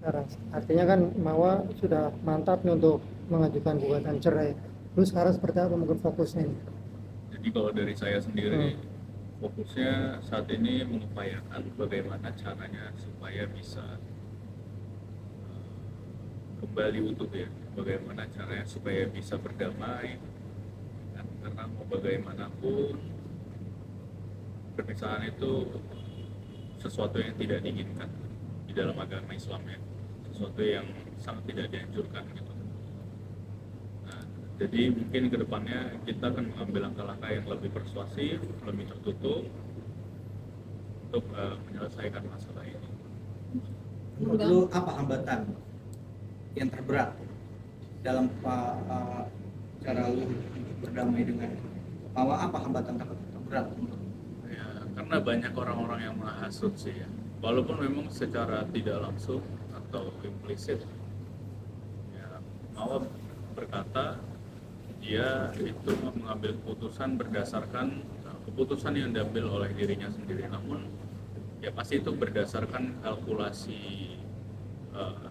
sekarang. Artinya kan Mawa sudah mantap nih untuk mengajukan gugatan cerai. Lu sekarang seperti apa mungkin fokusnya nih? Jadi kalau dari saya Hmm. sendiri, fokusnya saat ini mengupayakan bagaimana caranya supaya bisa kembali utuh ya. Bagaimana caranya supaya bisa berdamai, kan? Karena mau bagaimanapun perpisahan itu sesuatu yang tidak diinginkan di dalam agama Islam ya, sesuatu yang sangat tidak dianjurkan gitu. Nah, jadi mungkin kedepannya kita akan mengambil langkah-langkah yang lebih persuasif, lebih tertutup untuk menyelesaikan masalah ini. Menurut lu apa hambatan yang terberat dalam cara lu berdamai dengan Mawa? Apa hambatan terberat untuk Ya, karena banyak orang-orang yang menghasut sih ya. Walaupun memang secara tidak langsung atau implisit, ya, Mawab berkata dia itu mengambil keputusan berdasarkan keputusan yang diambil oleh dirinya sendiri. Namun ya pasti itu berdasarkan kalkulasi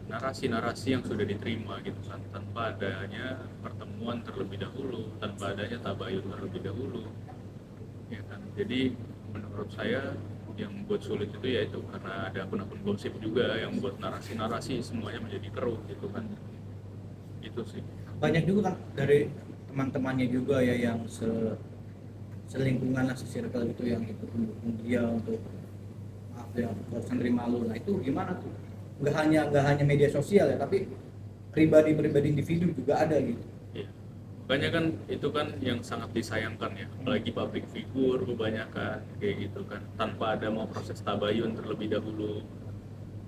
narasi-narasi yang sudah diterima gitu kan, tanpa adanya pertemuan terlebih dahulu, tanpa adanya tabayun terlebih dahulu, ya kan. Jadi menurut saya yang membuat sulit itu ya itu karena ada akun-akun gosip juga yang membuat narasi-narasi semuanya menjadi keruh gitu kan. Itu sih. banyak juga kan dari teman-temannya juga ya yang selingkungan lah, circle itu yang ikut mendukung dia untuk maaf ya barusan terima lu. Nah itu gimana tuh? Nggak hanya media sosial ya, tapi pribadi individu juga ada gitu. Ya. Makanya kan itu kan yang sangat disayangkan ya, apalagi public figure kebanyakan kayak gitu kan, tanpa ada mau proses tabayun terlebih dahulu,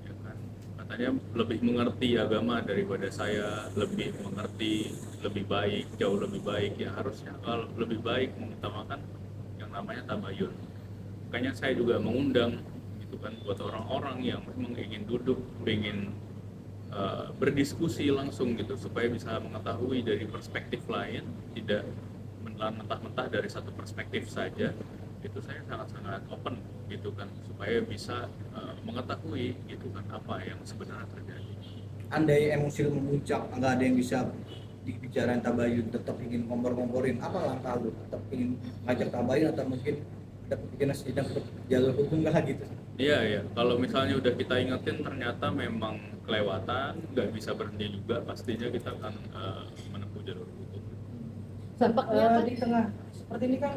ya kan. Katanya lebih mengerti agama daripada saya, lebih mengerti, lebih baik, jauh lebih baik. Ya harusnya kalau lebih baik mengutamakan yang namanya tabayun. Makanya saya juga mengundang gitu kan buat orang-orang yang memang ingin duduk, ingin berdiskusi langsung gitu supaya bisa mengetahui dari perspektif lain, tidak mentah-mentah dari satu perspektif saja. Itu saya sangat-sangat open gitu kan supaya bisa mengetahui gitu kan apa yang sebenarnya terjadi. Andai emosi lu memuncak, nggak ada yang bisa dibicarain tabayun, tetap ingin ngompor-ngomporin, apa langkah lu? Tetap ingin ngajak tabayun atau mungkin ada kepikiran sedang untuk jalur hukum kah gitu? Iya ya, kalau misalnya udah kita ingetin ternyata memang kelewatan, nggak bisa berhenti juga, pastinya kita akan menempuh jalur hukum. Dampaknya apa? Di tengah seperti ini kan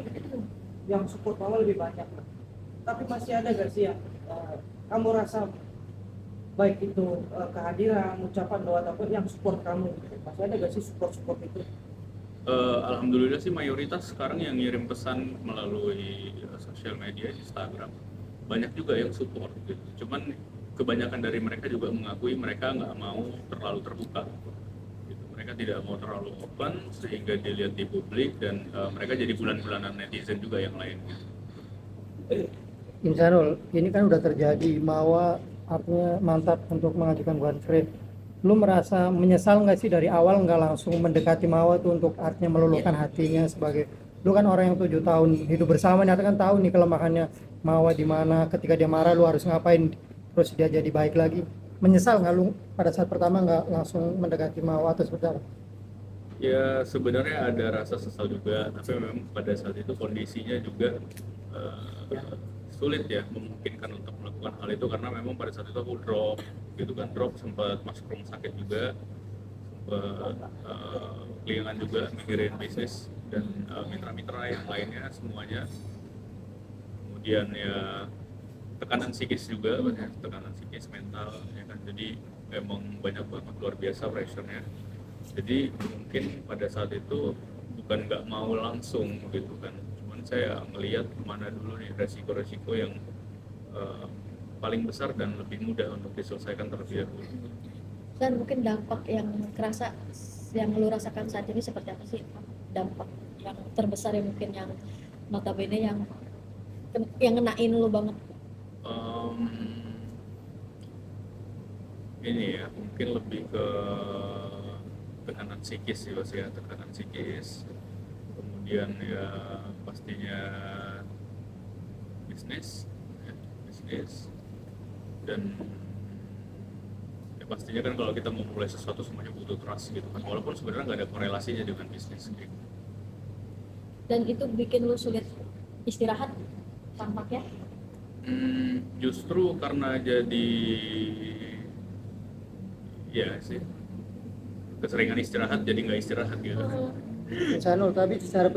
yang support Paula lebih banyak, tapi masih ada gak sih yang kamu rasa baik itu kehadiran, ucapan doa atau yang support kamu gitu. Masih ada gak sih support itu? Alhamdulillah sih mayoritas sekarang yang ngirim pesan melalui sosial media Instagram banyak juga yang support gitu. Cuman kebanyakan dari mereka juga mengakui mereka nggak mau terlalu terbuka gitu. Mereka tidak mau terlalu open sehingga dilihat di publik dan mereka jadi bulan-bulanan netizen juga yang lain gitu. Insanul, ini kan udah terjadi, Mawa artinya mantap untuk mengajukan gugatan cerai. Lu merasa menyesal nggak sih dari awal nggak langsung mendekati Mawa tuh untuk artinya meluluhkan hatinya sebagai lu kan orang yang 7 tahun hidup bersama nih, kan tahu nih kelemahannya Mawa di mana, ketika dia marah lu harus ngapain terus dia jadi baik lagi. Menyesal nggak lu pada saat pertama nggak langsung mendekati Mawa atau seperti apa? Ya sebenarnya ada rasa sesal juga, tapi memang pada saat itu kondisinya juga sulit ya memungkinkan untuk melakukan hal itu karena memang pada saat itu aku drop gitu kan, drop sempat masuk rumah sakit juga, sempat kelingan juga mikirin bisnis dan mitra-mitra yang lainnya semuanya. Kemudian ya tekanan psikis juga, banyak tekanan psikis mental ya kan, jadi emang banyak banget luar biasa pressure-nya. Jadi mungkin pada saat itu bukan nggak mau langsung gitu kan, cuman saya melihat mana dulu nih resiko-resiko yang eh, paling besar dan lebih mudah untuk diselesaikan terlebih dahulu. Dan mungkin dampak yang kerasa yang lu rasakan saat ini seperti apa sih? Dampak yang terbesar ya mungkin yang notabene yang ngenain lu banget. Em, ini ya mungkin lebih ke tekanan psikis sih Mas ya, tekanan psikis, kemudian ya pastinya bisnis ya, bisnis dan ya pastinya kan kalau kita mau mulai sesuatu semuanya butuh trust gitu kan, walaupun sebenarnya nggak ada korelasinya dengan bisnis gitu. Dan itu bikin lu sulit istirahat tampaknya. Justru karena jadi ya sih keseringan istirahat jadi nggak istirahat gitu. Sanul, tapi secara